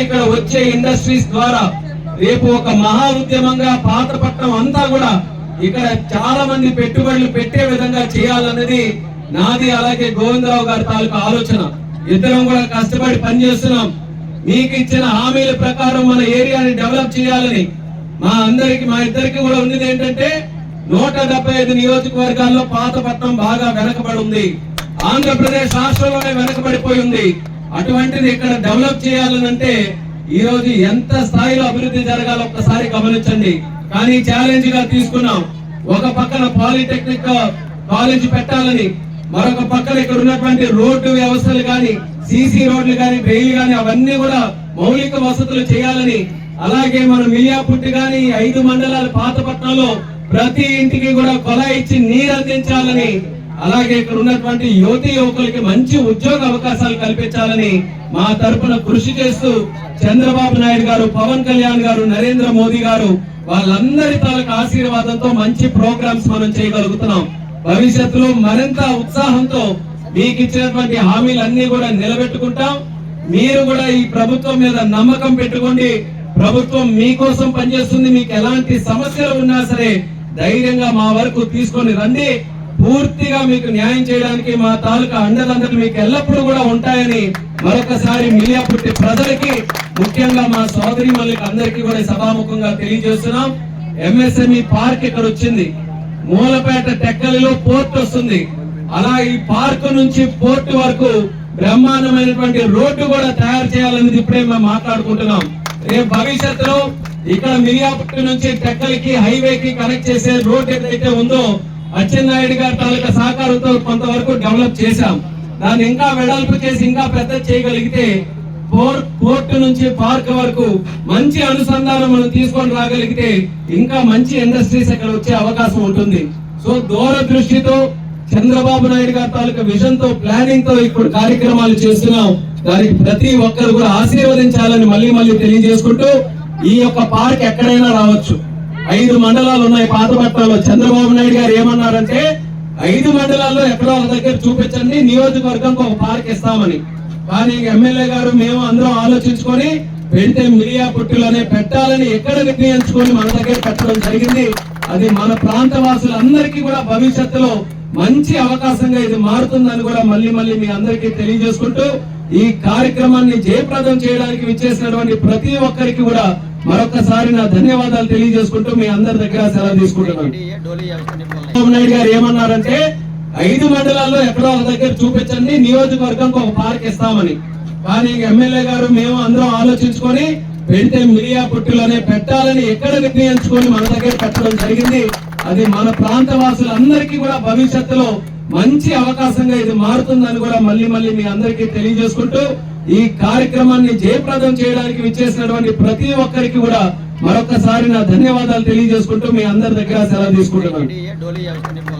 ఇక్కడ వచ్చే ఇండస్ట్రీస్ ద్వారా రేపు ఒక మహా ఉద్యమంగా పాతపట్నం అంతా కూడా ఇక్కడ చాలా మంది పెట్టుబడులు పెట్టే విధంగా చేయాలన్నది నాది, అలాగే గోవిందరావు గారి తాలూకు ఆలోచన. ఇద్దరం కూడా కష్టపడి పనిచేస్తున్నాం. మీకు ఇచ్చిన హామీల ప్రకారం మన ఏరియాని డెవలప్ చేయాలని మా ఇద్దరికి కూడా ఉన్నది ఏంటంటే 175 నియోజకవర్గాల్లో పాతపట్నం బాగా వెనకబడి ఉంది. ఆంధ్రప్రదేశ్ రాష్ట్రంలోనే వెనకబడిపోయి ఉంది. అటువంటిది ఇక్కడ డెవలప్ చేయాలనంటే ఈ రోజు ఎంత స్థాయిలో అభివృద్ధి జరగాలో ఒక్కసారి గమనించండి. కానీ ఛాలెంజ్ గా తీసుకున్నాం. ఒక పక్కన పాలిటెక్నిక్ కాలేజ్ పెట్టాలని, మరొక పక్కన ఇక్కడ ఉన్నటువంటి రోడ్డు వ్యవస్థలు గాని, సీసీ రోడ్లు గాని, బెయిల్ గాని అవన్నీ కూడా మౌలిక వసతులు చేయాలని, అలాగే మన మిలియాపుట్టి గాని 5 మండలాల పాతపట్నంలో ప్రతి ఇంటికి కూడా కొలాయి ఇచ్చి నీరు అందించాలని, అలాగే ఇక్కడ ఉన్నటువంటి యువతి యువకులకి మంచి ఉద్యోగ అవకాశాలు కల్పించాలని మా తరపున కృషి చేస్తూ చంద్రబాబు నాయుడు గారు, పవన్ కళ్యాణ్ గారు, నరేంద్ర మోదీ గారు వాళ్ళందరి తాలూకు ఆశీర్వాదంతో మంచి ప్రోగ్రామ్స్ మనం చేయగలుగుతున్నాం. భవిష్యత్తులో మరింత ఉత్సాహంతో మీకు ఇచ్చినటువంటి హామీలన్నీ కూడా నిలబెట్టుకుంటాం. మీరు కూడా ఈ ప్రభుత్వం మీద నమ్మకం పెట్టుకోండి. ప్రభుత్వం మీకోసం పనిచేస్తుంది. మీకు ఎలాంటి సమస్యలు ఉన్నా సరే ధైర్యంగా మా వరకు తీసుకొని రండి. పూర్తిగా మీకు న్యాయం చేయడానికి మా తాలూకా అండదండలు మీకు ఎల్లప్పుడూ కూడా ఉంటాయని మరొకసారి మిలియాపుట్టి ప్రజలకి, ముఖ్యంగా మా సోదరీమణులకి అందరికీ కూడా సభాముఖంగా తెలియజేస్తున్నాం. ఎంఎస్ఎంఈ పార్క్ ఇక్కడ వచ్చింది. మూలపేట టెక్కలిలో పోర్ట్ వస్తుంది. అలా ఈ పార్క్ నుంచి పోర్ట్ వరకు బ్రహ్మాండమైనటువంటి రోడ్డు కూడా తయారు చేయాలనేది ఇప్పుడే మేము మాట్లాడుకుంటున్నాం. రేపు భవిష్యత్తులో ఇక్కడ మిలియాపుట్టి నుంచి టెక్కలికి హైవేకి కనెక్ట్ చేసే రోడ్ ఏదైతే ఉందో అచ్చెన్నాయుడు గారి తాలూకా సహకారంతో కొంతవరకు డెవలప్ చేశాం. దాన్ని ఇంకా వెడల్పు చేసి ఇంకా పెద్ద చేయగలిగితే పోర్ట్ నుంచి పార్క్ వరకు మంచి అనుసంధానం మనం తీసుకొని రాగలిగితే ఇంకా మంచి ఇండస్ట్రీస్ ఇక్కడ వచ్చే అవకాశం ఉంటుంది. సో దూరదృష్టితో చంద్రబాబు నాయుడు గారి తాలూకా విజన్ తో, ప్లానింగ్ తో ఇప్పుడు కార్యక్రమాలు చేస్తున్నాం. దానికి ప్రతి ఒక్కరు కూడా ఆశీర్వదించాలని మళ్ళీ తెలియజేసుకుంటూ, ఈ యొక్క పార్క్ ఎక్కడైనా రావచ్చు. 5 మండలాలు ఉన్నాయి పాతపట్నంలో. చంద్రబాబు నాయుడు గారు ఏమన్నారంటే 5 మండలాల్లో ఎక్కడో ఒక దగ్గర చూపించండి, నియోజకవర్గంకి ఒక పార్క్ ఇస్తామని. కానీ ఎమ్మెల్యే గారు మేము అందరం ఆలోచించుకొని పెడితే మిలియాపుట్టిలోనే పెట్టాలని ఎక్కడ నిర్ణయించుకొని మన దగ్గర పెట్టడం జరిగింది. అది మన ప్రాంత వాసులందరికీ కూడా భవిష్యత్తులో మంచి అవకాశంగా ఇది మారుతుందని కూడా మళ్ళీ మీ అందరికీ తెలియజేసుకుంటూ, ఈ కార్యక్రమాన్ని జయప్రదం చేయడానికి విచ్చేసినటువంటి ప్రతి ఒక్కరికి కూడా మరొకసారి నా ధన్యవాదాలు తెలియజేసుకుంటూ మీ అందరి దగ్గర సెలవు తీసుకుంటున్నాను. చంద్రబాబు నాయుడు గారు ఏమన్నారంటే 5 మండలాల్లో ఎక్కడో ఒక దగ్గర చూపించండి, నియోజకవర్గంకి ఒక పార్క్ ఇస్తామని. కానీ ఎమ్మెల్యే గారు మేము అందరం ఆలోచించుకొని పెడితే మిలియాపుట్టిలోనే పెట్టాలని ఎక్కడ నిర్ణయించుకొని మన దగ్గర పెట్టడం జరిగింది. అది మన ప్రాంత వాసులందరికీ కూడా భవిష్యత్తులో మంచి అవకాశంగా ఇది మారుతుందని కూడా మళ్ళీ మీ అందరికీ తెలియజేసుకుంటూ, ఈ కార్యక్రమాన్ని జయప్రదం చేయడానికి విచ్చేసినటువంటి ప్రతి ఒక్కరికి కూడా మరొకసారి నా ధన్యవాదాలు తెలియజేసుకుంటూ మీ అందరి దగ్గర సెలవు తీసుకుంటున్నాను.